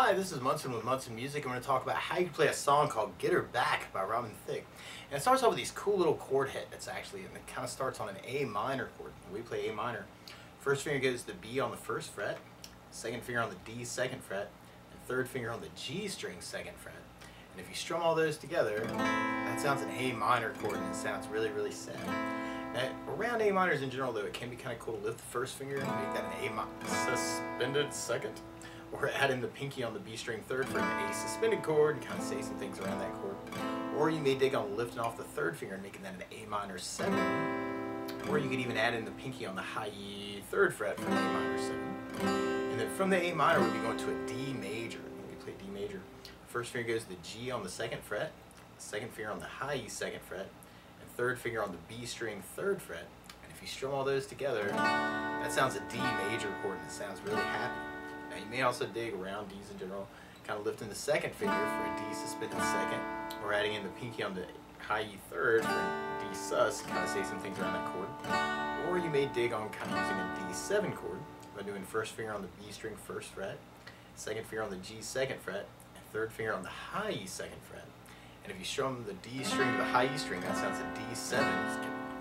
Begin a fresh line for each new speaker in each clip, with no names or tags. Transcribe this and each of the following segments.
Hi, this is Munson with Munson Music. I'm going to talk about how you can play a song called Get Her Back by Thicke. And it starts off with these cool little chord hits, actually, and it kind of starts on an A minor chord. We play A minor. First finger goes to the B on the first fret, second finger on the D second fret, and third finger on the G string second fret. And if you strum all those together, that sounds an A minor chord, and it sounds really, really sad. Now, around A minors in general, though, it can be kind of cool to lift the first finger and make that an A suspended second, or add in the pinky on the B string third for an A suspended chord and kind of say some things around that chord. Or you may dig on lifting off the third finger and making that an A minor 7. Or you could even add in the pinky on the high E third fret for an A minor 7. And then from the A minor, we'd be going to a D major. When we play D major, first finger goes to the G on the second fret, second finger on the high E second fret, and third finger on the B string third fret. And if you strum all those together, that sounds a D major chord, and it sounds really happy. Now you may also dig around D's in general, kind of lifting the second finger for a D suspended second, or adding in the pinky on the high E third for a D sus, kind of say some things around that chord. Or you may dig on kind of using a D7 chord by doing first finger on the B string first fret, second finger on the G second fret, and third finger on the high E second fret. And if you strum the D string to the high E string, that sounds a D7.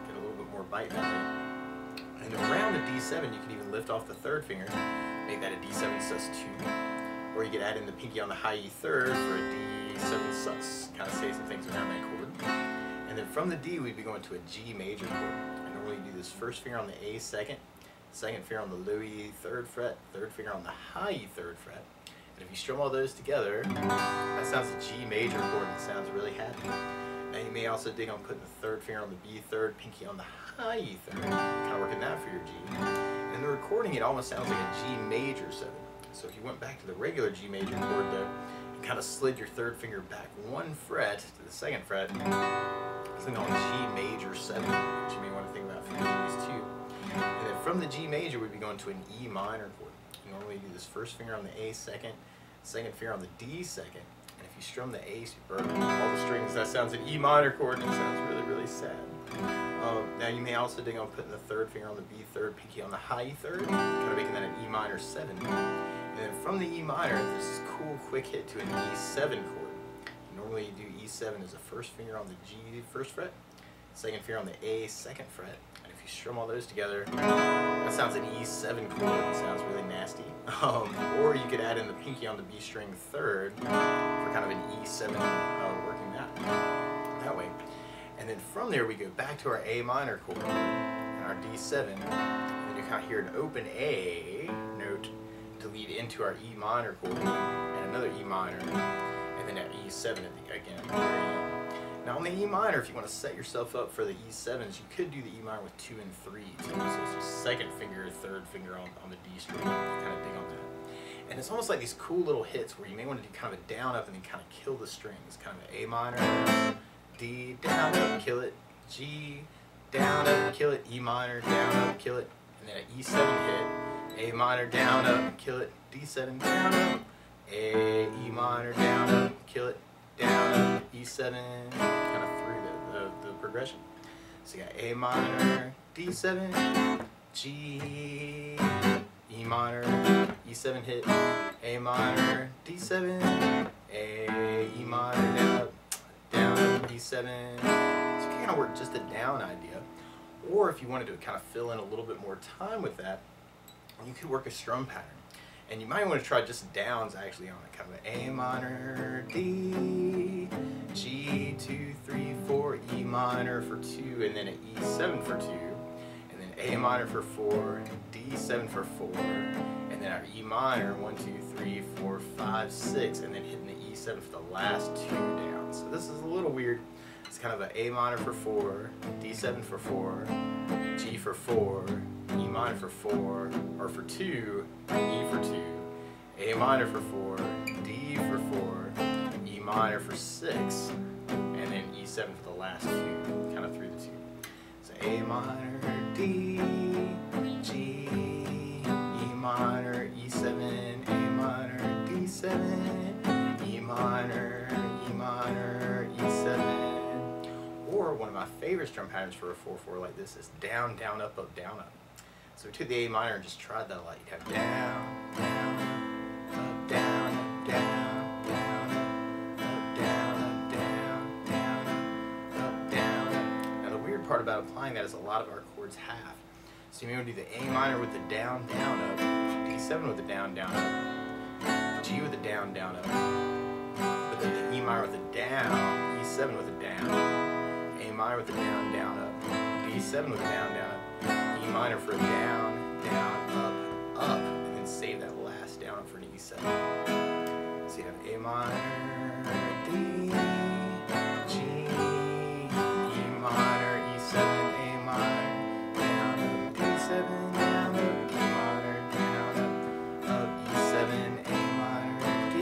Get a little bit more bite that way. And around the D7, you can even lift off the third finger, make that a D7 sus 2. Or you could add in the pinky on the high E third for a D7 sus, kind of say some things around that chord. And then from the D, we'd be going to a G major chord. And normally you do this first finger on the A second, second finger on the low E third fret, third finger on the high E third fret. And if you strum all those together, that sounds a G major chord, and it sounds really happy. Now you may also dig on putting the third finger on the B third, pinky on the high E third, kind of working that for your G. And in the recording, it almost sounds like a G major 7. So if you went back to the regular G major chord there, and kind of slid your third finger back one fret to the second fret, something called G major 7, which you may want to think about for these too. And then from the G major, we'd be going to an E minor chord. You normally do this first finger on the A second, second finger on the D second, and if you strum the A, so you burn all the strings, that sounds an E minor chord, and it sounds really, really sad. Now you may also dig on putting the third finger on the B third, pinky on the high E third, kind of making that an E minor 7. And then from the E minor, there's this cool quick hit to an E7 chord. Normally you do E7 as the first finger on the G first fret, second finger on the A second fret, and if you strum all those together, that sounds an E7 chord. It sounds really nasty. Or you could add in the pinky on the B string third for kind of an E7 working that way. And then from there we go back to our A minor chord and our D7, and then you kind of hear an open A note to lead into our E minor chord and another E minor, and then an E7 again. Now on the E minor, if you want to set yourself up for the E7s, you could do the E minor with 2 and 3 too. So it's a second finger, third finger on the D string, kind of dig on that. And it's almost like these cool little hits where you may want to do kind of a down up and then kind of kill the strings. Kind of an A minor, D, down up, kill it, G, down up, kill it, E minor, down up, kill it, and then an E7 hit, A minor, down up, kill it, D7, down up, A, E minor, down up, kill it, down up, E7, kind of through the progression. So you got A minor, D7, G, E minor, E7 hit, A minor, D7, A, E minor, down up, E7. So you can kind of work just a down idea. Or if you wanted to kind of fill in a little bit more time with that, you could work a strum pattern. And you might want to try just downs actually on it, kind of an A minor, D, G, 2, 3, 4, E minor for 2, and then an E7 for 2, and then A minor for 4, D7 for 4, and then our E minor, 1, 2, 3, 4, 5, 6, and then hitting the E7 for the last 2 downs. So this is a little weird. It's kind of an A minor for 4, D7 for 4, G for 4, E minor for 4, or for 2, E for 2, A minor for 4, D for 4, E minor for 6, and then E7 for the last 2, kind of through the 2. So A minor, D, G, E minor, E7, A minor, D7, E minor, E7. Or one of my favorite strum patterns for a 4/4 like this is down, down, up, down, up. So we took the A minor and just tried that a lot. You'd have down, down, up, down, about applying that is a lot of our chords have. So you may want to do the A minor with the down, down, up, D7 with the down, down, up, G with the down, down, up, but then the E minor with the down, E7 with the down, A minor with the down, down, up, D7 with the down, down, up, E minor for a down, down, up, up, and then save that last down up for an E7. So you have A minor, D, G, E minor, E7, A minor, down, up, D7, down, up, D minor, down, up, E7, A minor, D,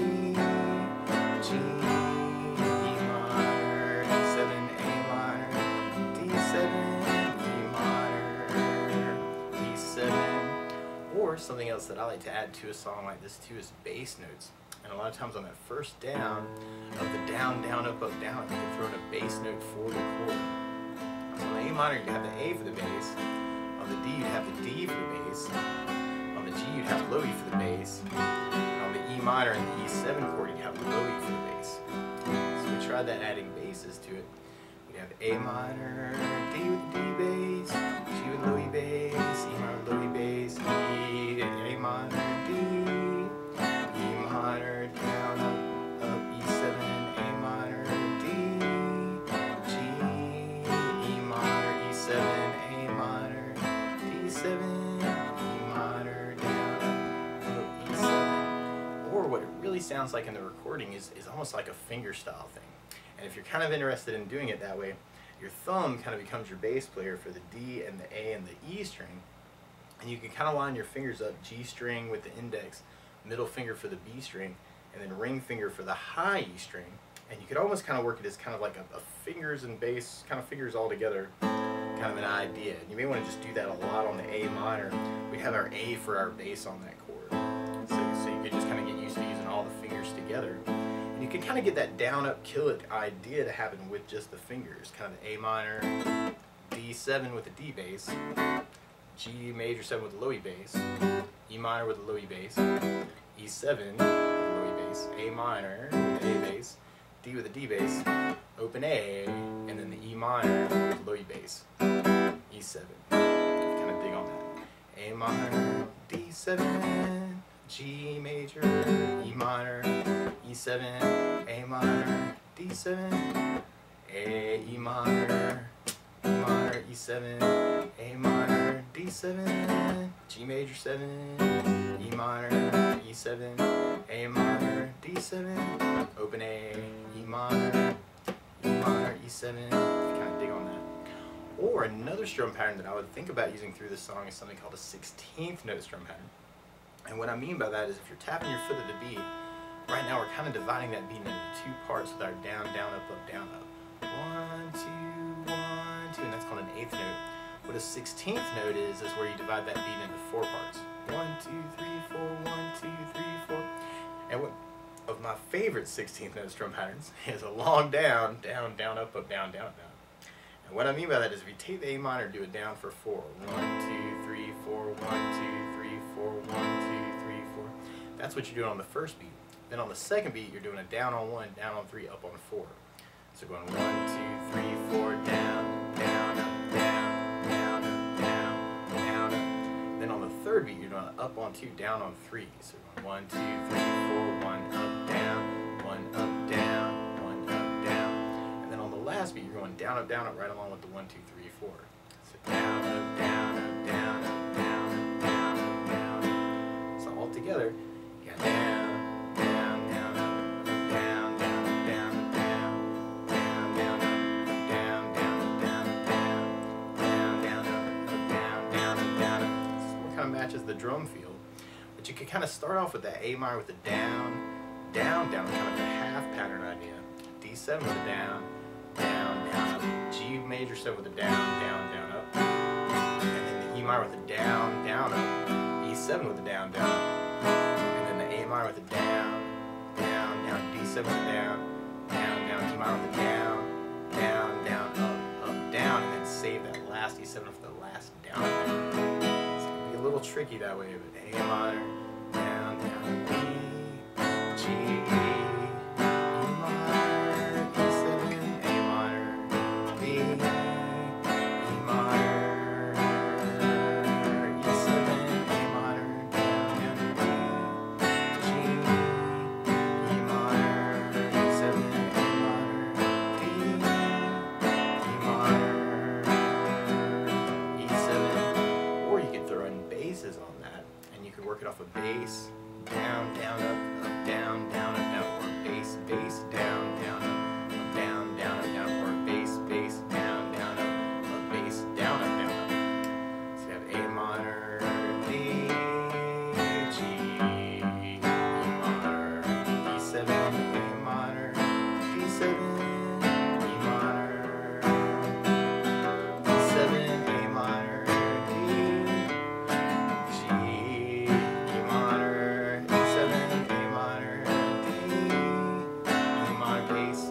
G, E minor, E7, A minor, D7, E minor, E7. Or something else that I like to add to a song like this too is bass notes. And a lot of times on that first down of the down, down, up, down, you can throw in a bass note for the chord. So on the A minor, you'd have the A for the bass. On the D, you'd have the D for the bass. On the G, you'd have low E for the bass. And on the E minor and the E7 chord, you'd have low E for the bass. So we tried that adding basses to it. We'd have A minor, D with the D bass, G with low E bass, E minor with low E bass, E, A minor, D, E minor, down, up, E7, A minor, D, G, E minor, E7, A minor, D7, E minor, down, up, E7. Or what it really sounds like in the recording is almost like a fingerstyle thing. And if you're kind of interested in doing it that way, your thumb kind of becomes your bass player for the D and the A and the E string. And you can kind of line your fingers up, G string with the index, middle finger for the B string, and then ring finger for the high E string. And you could almost kind of work it as kind of like a fingers and bass, kind of fingers all together, kind of an idea. And you may want to just do that a lot on the A minor. We have our A for our bass on that chord. So you could just kind of get used to using all the fingers together. And you can kind of get that down, up, kill it idea to happen with just the fingers. Kind of the A minor, D7 with the D bass, G major 7 with the low E bass, E minor with the low E bass, E7 with the low E bass, A minor with the A bass, D with the D bass, open A, and then the E minor with the low E bass, E7. Kind of dig on that. A minor, D7, G major, E minor, E7, A minor, D7, A, E minor, E7, A minor, D7, G major 7, E minor, E7, A minor, D7, open A, E minor, E7, kind of dig on that. Or another strum pattern that I would think about using through this song is something called a 16th note strum pattern. And what I mean by that is if you're tapping your foot at the beat, right now we're kind of dividing that beat into two parts with our down, down, up, down, up. 1, 2, 1, 2, and that's called an 8th note. What a 16th note is where you divide that beat into 4 parts. 1, 2, 3, 4, 1, 2, 3, 4. And one of my favorite 16th note strum patterns is a long down, down, down, up, down, down, down. And what I mean by that is if you take the A minor and do it down for 4, 1, 2, 3, 4, 1, 2, 3, 4, 1, 2, 3, 4. That's what you're doing on the first beat. Then on the second beat, you're doing a down on 1, down on 3, up on 4. So going 1, 2, 3, 4, down, down, up, down, down, up, down, down, up. Then on the third beat, you're doing an up on 2, down on 3. So going 1, 2, 3, 4, 1, up, down, 1, up, down, 1, up, down. And then on the last beat, you're going down, up, right along with the 1, 2, 3, 4. So down, up, down, up, down, up, down, up, down, up, down, up. So all together, you got down. Matches the drum feel, but you can kind of start off with that A minor with the down, down, down, kind of a half pattern idea. D7 with a down, down, down, up. G major 7 with a down, down, down, up. And then the E minor with a down, down, up. E7 with a down, down, up. And then the A minor with a down, down, down. D7 with a down, down, down. E minor with a down, down, down, up, down. And then save that last E7 for the last down. A little tricky that way, but A minor, down, down, B, G, E minor, E7, A minor, B, E off a bass, down, down, up, down, down, up, down, or bass, bass, down, down, up, down, down, up, down, or bass, bass, down, down, up, bass, down, up, down, up. So you have A minor, D, G, E minor, D7, A minor, D7, E minor, D7, A minor, D, G, E minor, D7, A minor, D, E minor, bass,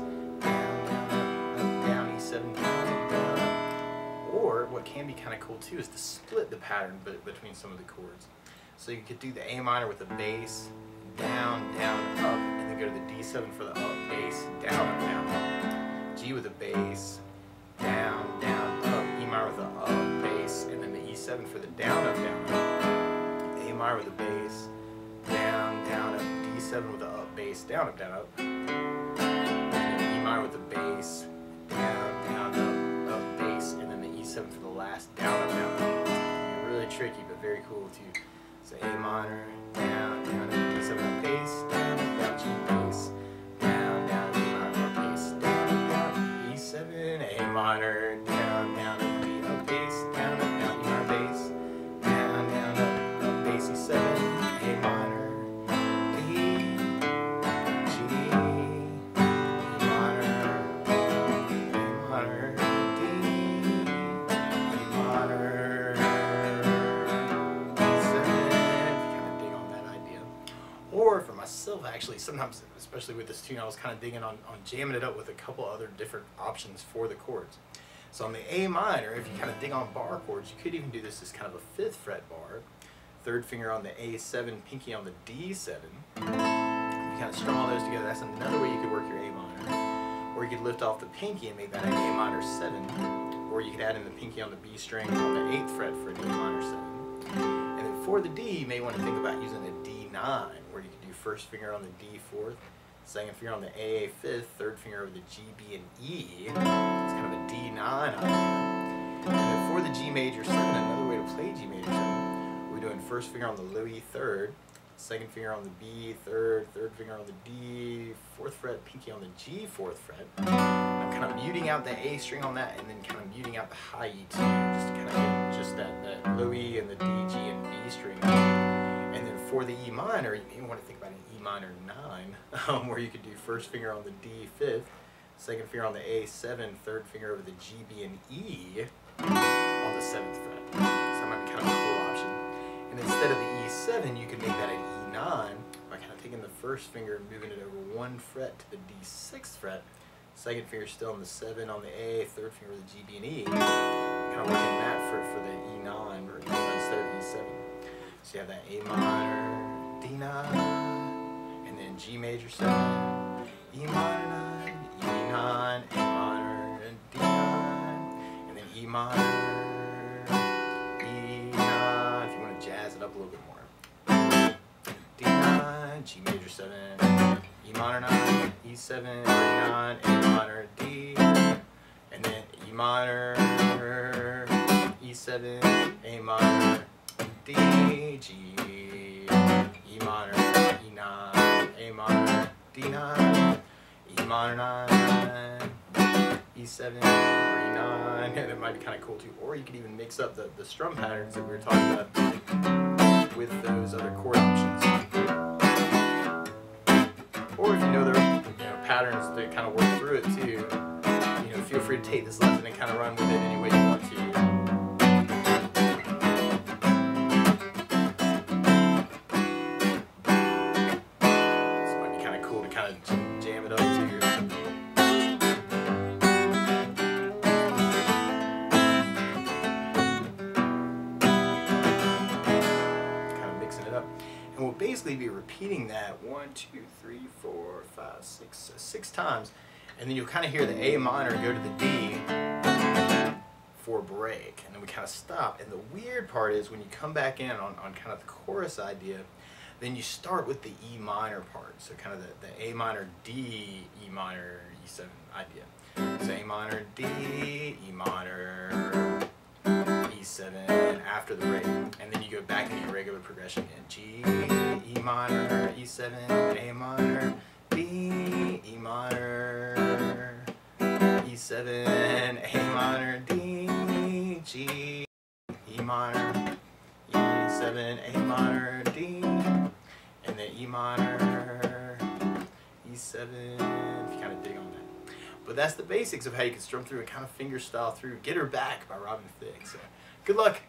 down, down, up, down, E7, down, down, up. Or what can be kind of cool too is to split the pattern between some of the chords. So you could do the A minor with a bass, down, down, up, and then go to the D7 for the up, bass, down, up, down, up. G with a bass, down, down, up, E minor with a up, bass, and then the E7 for the down, up, down, up. A minor with a bass, down, down, up, D7 with a up, bass, down, up, down, up. And then E minor with a bass, down, down, up, bass, and then the E7 for the last down, up, down, up. Really tricky, but very cool too. So A minor, down, down, up, D7 up, bass, down, G bass, down, down, E minor, up, bass, down, down, E7, A minor, down, down, up, D up, bass, down, E minor, bass, down, up, bass, E7, A minor, D, G, E minor, A minor, D, E minor, E7. Kind of dig on that idea. Or for myself, actually, sometimes, especially with this tune, I was kind of digging on jamming it up with a couple other different options for the chords. So on the A minor, if you kind of dig on bar chords, you could even do this as kind of a 5th fret bar, 3rd finger on the A7, pinky on the D7. You kind of strum all those together. That's another way you could work your A minor. Or you could lift off the pinky and make that an A minor 7. Or you could add in the pinky on the B string on the 8th fret for an A minor 7. And then for the D, you may want to think about using a D9, where you could do 1st finger on the D 4th, 2nd finger on the A 5th, 3rd finger over the G, B, and E. It's kind of a D9 idea. And then for the G major 7, another way to play G major 7, we're doing 1st finger on the Louis 3rd, 2nd finger on the B 3rd, 3rd finger on the D 4th fret, pinky on the G 4th fret. I'm kind of muting out the A string on that, and then kind of muting out the high E too, just to kind of get just that Louis and the D, G, and B string. And then for the E minor, you may want to think about an E minor 9, where you could do 1st finger on the D 5th, 2nd finger on the A 7, 3rd finger over the G, B, and E on the 7th fret. So that might be kind of a cool option. And instead of the E7, you could make that an E9 by kind of taking the 1st finger and moving it over 1 fret to the D6th fret, 2nd finger still on the 7 on the A, 3rd finger with the G, B, and E. Kind of working that for the E9 or instead of E7. So you have that A minor, D9, and then G major 7, E minor 9, E9, A minor, and D9, and then E minor, E9, if you want to jazz it up a little bit more. D9, G major 7, E minor 9, E7, E9, A minor, D, and then E minor, E7, A minor, D, G, E minor, E9, A minor, D9, E minor 9, E7, or E9, and it might be kind of cool too. Or you could even mix up the strum patterns that we were talking about with those other chord options. Or if you know there are patterns that kind of work through it too, feel free to take this lesson and kind of run with it any way you want to. Jam it up to your kind of mixing it up, and we'll basically be repeating that 1, 2, 3, 4, 5, 6 times, and then you'll kind of hear the A minor go to the D for a break, and then we kind of stop. And the weird part is when you come back in on kind of the chorus idea, then you start with the E minor part, so kind of the A minor, D, E minor, E7 idea. So A minor, D, E minor, E7, E7 after the break, and then you go back into your regular progression again. G, E minor, E7, A minor, D, E minor, E7, A minor, D, G, E minor, E7, A minor, D, and then E minor, E7, if you kind of dig on that. But that's the basics of how you can strum through and kind of fingerstyle through Get Her Back by Robin Thicke. So good luck.